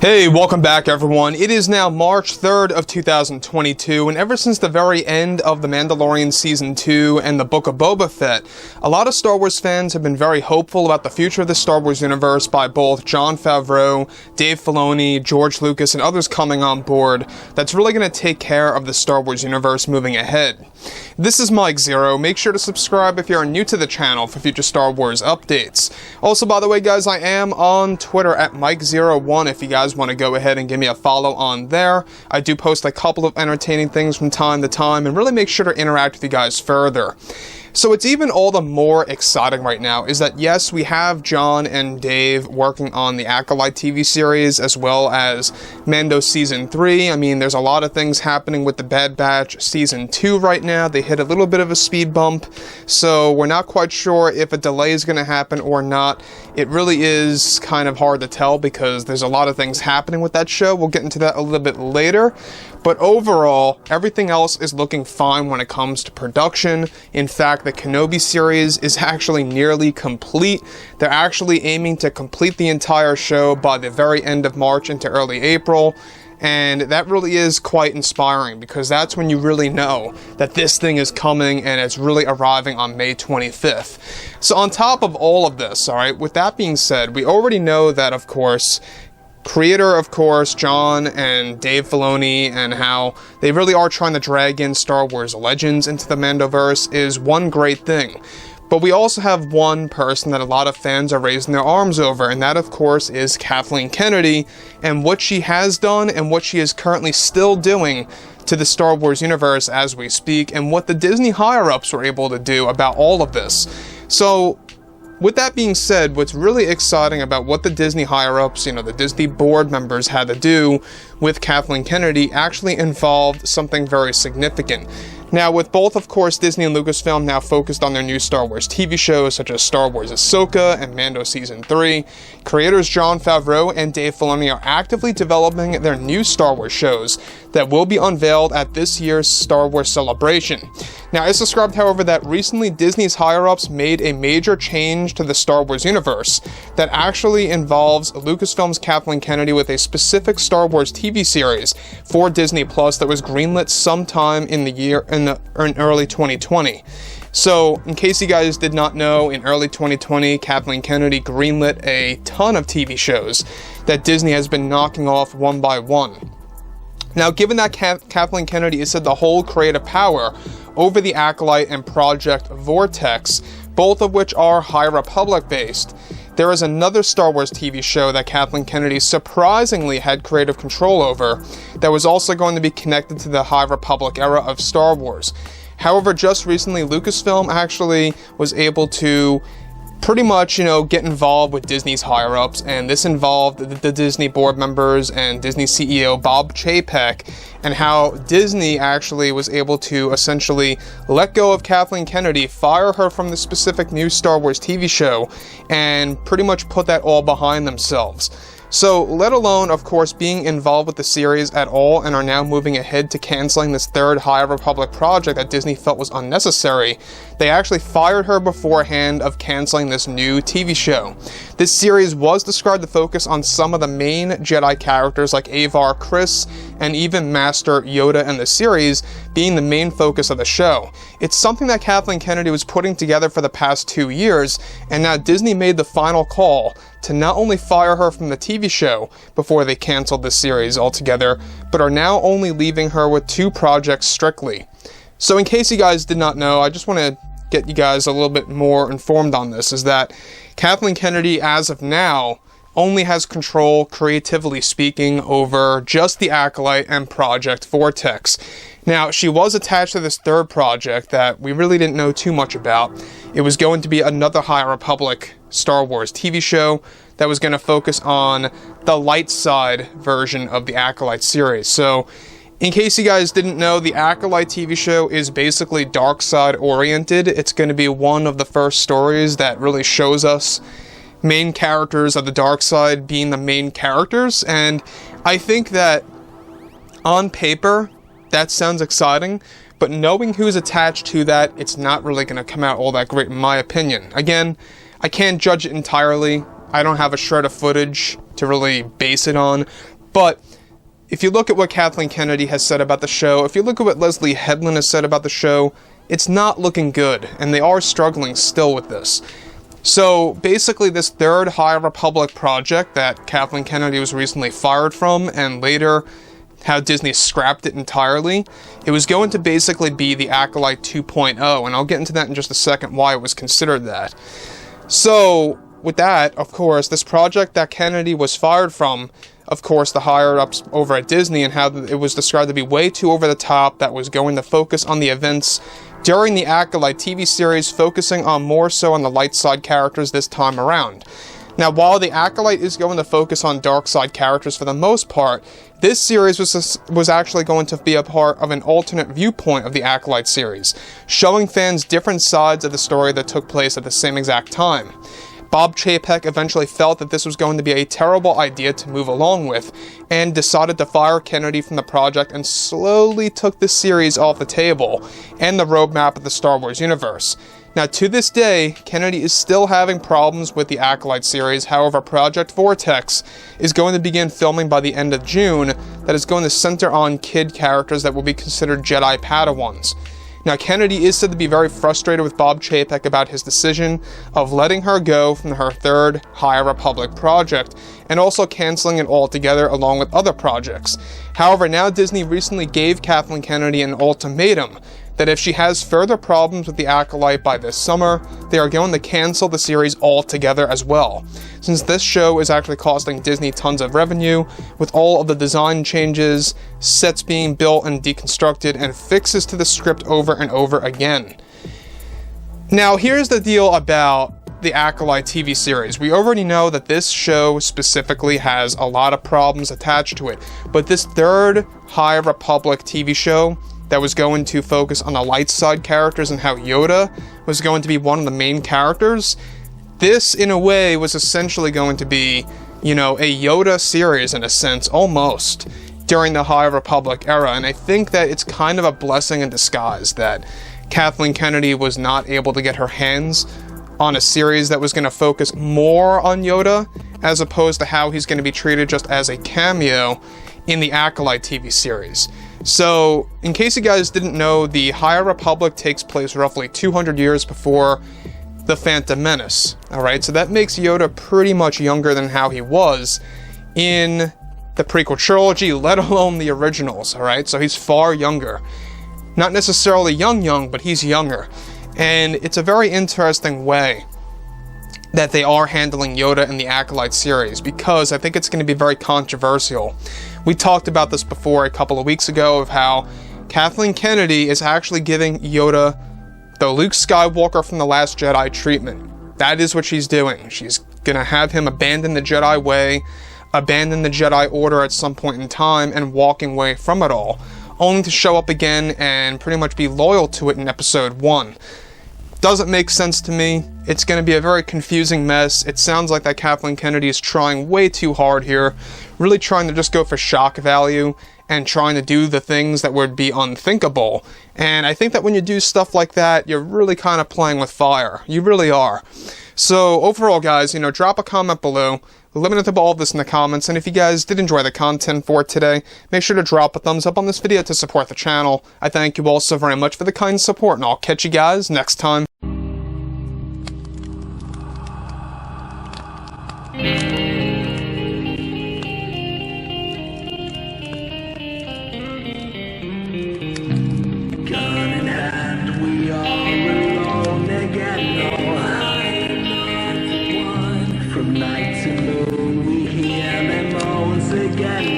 Hey, welcome back everyone. It is now March 3rd of 2022, and ever since the very end of The Mandalorian Season 2 and the Book of Boba Fett, a lot of Star Wars fans have been very hopeful about the future of the Star Wars universe by both Jon Favreau, Dave Filoni, George Lucas, and others coming on board that's really going to take care of the Star Wars universe moving ahead. This is Mike Zero. Make sure to subscribe if you are new to the channel for future Star Wars updates. Also, by the way, guys, I am on Twitter at Mike01 if you guys want to go ahead and give me a follow on there. I do post a couple of entertaining things from time to time and really make sure to interact with you guys further. So it's even all the more exciting right now is that yes, we have Jon and Dave working on the Acolyte TV series as well as Mando Season 3. I mean, there's a lot of things happening with the Bad Batch Season 2 right now. They hit a little bit of a speed bump, so we're not quite sure if a delay is going to happen or not. It really is kind of hard to tell because there's a lot of things happening with that show. We'll get into that a little bit later. But overall, everything else is looking fine when it comes to production. In fact, the Kenobi series is actually nearly complete. They're actually aiming to complete the entire show by the very end of March into early April. And that really is quite inspiring because that's when you really know that this thing is coming and it's really arriving on May 25th. So on top of all of this, alright, with that being said, we already know that, of course, creator, of course, Jon and Dave Filoni, and how they really are trying to drag in Star Wars Legends into the Mandoverse is one great thing. But we also have one person that a lot of fans are raising their arms over, and that, of course, is Kathleen Kennedy, and what she has done and what she is currently still doing to the Star Wars universe as we speak, and what the Disney higher-ups were able to do about all of this. So, with that being said, what's really exciting about what the Disney higher-ups, the Disney board members had to do with Kathleen Kennedy actually involved something very significant. Now, with both, of course, Disney and Lucasfilm now focused on their new Star Wars TV shows, such as Star Wars Ahsoka and Mando Season 3, creators Jon Favreau and Dave Filoni are actively developing their new Star Wars shows that will be unveiled at this year's Star Wars Celebration. Now, it's described, however, that recently Disney's higher-ups made a major change to the Star Wars universe that actually involves Lucasfilm's Kathleen Kennedy with a specific Star Wars TV series for Disney Plus that was greenlit sometime in early 2020. So, in case you guys did not know, in early 2020, Kathleen Kennedy greenlit a ton of TV shows that Disney has been knocking off one by one. Now, given that Kathleen Kennedy is said to hold creative power over the Acolyte and Project Vortex, both of which are High Republic based, there is another Star Wars TV show that Kathleen Kennedy surprisingly had creative control over that was also going to be connected to the High Republic era of Star Wars. However, just recently, Lucasfilm actually was able to pretty much, get involved with Disney's higher-ups, and this involved the Disney board members and Disney CEO Bob Chapek, and how Disney actually was able to essentially let go of Kathleen Kennedy, fire her from the specific new Star Wars TV show, and pretty much put that all behind themselves. So, let alone, of course, being involved with the series at all and are now moving ahead to canceling this third High Republic project that Disney felt was unnecessary, they actually fired her beforehand of canceling this new TV show. This series was described to focus on some of the main Jedi characters like Avar Kriss and even Master Yoda in the series being the main focus of the show. It's something that Kathleen Kennedy was putting together for the past 2 years, and now Disney made the final call to not only fire her from the TV show before they canceled the series altogether, but are now only leaving her with 2 projects strictly. So in case you guys did not know, I just want to get you guys a little bit more informed on this, is that Kathleen Kennedy, as of now, only has control, creatively speaking, over just the Acolyte and Project Vortex. Now, she was attached to this third project that we really didn't know too much about. It was going to be another High Republic Star Wars TV show that was going to focus on the light side version of the Acolyte series. So, in case you guys didn't know, the Acolyte TV show is basically dark side oriented. It's going to be one of the first stories that really shows us main characters of the dark side being the main characters, and I think that on paper that sounds exciting, but knowing who's attached to that, it's not really going to come out all that great in my opinion. Again, I can't judge it entirely. I don't have a shred of footage to really base it on, but if you look at what Kathleen Kennedy has said about the show, if you look at what Leslie Headland has said about the show, it's not looking good, and they are struggling still with this. So basically this third High Republic project that Kathleen Kennedy was recently fired from, and later how Disney scrapped it entirely, it was going to basically be the Acolyte 2.0, and I'll get into that in just a second why it was considered that. So with that, of course, this project that Kennedy was fired from, of course, the higher-ups over at Disney, and how it was described to be way too over the top, that was going to focus on the events during the Acolyte TV series, focusing on more so on the light side characters this time around. Now, while the Acolyte is going to focus on dark side characters for the most part, this series was actually going to be a part of an alternate viewpoint of the Acolyte series, showing fans different sides of the story that took place at the same exact time. Bob Chapek eventually felt that this was going to be a terrible idea to move along with, and decided to fire Kennedy from the project and slowly took the series off the table and the roadmap of the Star Wars universe. Now, to this day, Kennedy is still having problems with the Acolyte series. However, Project Vortex is going to begin filming by the end of June that is going to center on kid characters that will be considered Jedi Padawans. Now, Kennedy is said to be very frustrated with Bob Chapek about his decision of letting her go from her third High Republic project, and also canceling it altogether along with other projects. However, now Disney recently gave Kathleen Kennedy an ultimatum that if she has further problems with the Acolyte by this summer, they are going to cancel the series altogether as well, since this show is actually costing Disney tons of revenue, with all of the design changes, sets being built and deconstructed, and fixes to the script over and over again. Now, here's the deal about the Acolyte TV series. We already know that this show specifically has a lot of problems attached to it, but this third High Republic TV show that was going to focus on the light side characters and how Yoda was going to be one of the main characters, this, in a way, was essentially going to be, you know, a Yoda series, in a sense, almost, during the High Republic era, and I think that it's kind of a blessing in disguise that Kathleen Kennedy was not able to get her hands on a series that was going to focus more on Yoda, as opposed to how he's going to be treated just as a cameo in the Acolyte TV series. So, in case you guys didn't know, the High Republic takes place roughly 200 years before The Phantom Menace. Alright, so that makes Yoda pretty much younger than how he was in the prequel trilogy, let alone the originals, alright? So he's far younger. Not necessarily young, but he's younger. And it's a very interesting way that they are handling Yoda in the Acolyte series, because I think it's going to be very controversial. We talked about this before a couple of weeks ago, of how Kathleen Kennedy is actually giving Yoda the Luke Skywalker from The Last Jedi treatment. That is what she's doing. She's going to have him abandon the Jedi way, abandon the Jedi Order at some point in time, and walking away from it all, only to show up again and pretty much be loyal to it in Episode 1. Doesn't make sense to me. It's going to be a very confusing mess. It sounds like that Kathleen Kennedy is trying way too hard here, really trying to just go for shock value and trying to do the things that would be unthinkable. And I think that when you do stuff like that, you're really kind of playing with fire. You really are. So overall, guys, you know, drop a comment below. Let me know about all of this in the comments, and if you guys did enjoy the content for today, make sure to drop a thumbs up on this video to support the channel. I thank you all so very much for the kind support, and I'll catch you guys next time. Gun in hand, we are alone again, no hiding on one. From night to moon, we hear them moans again.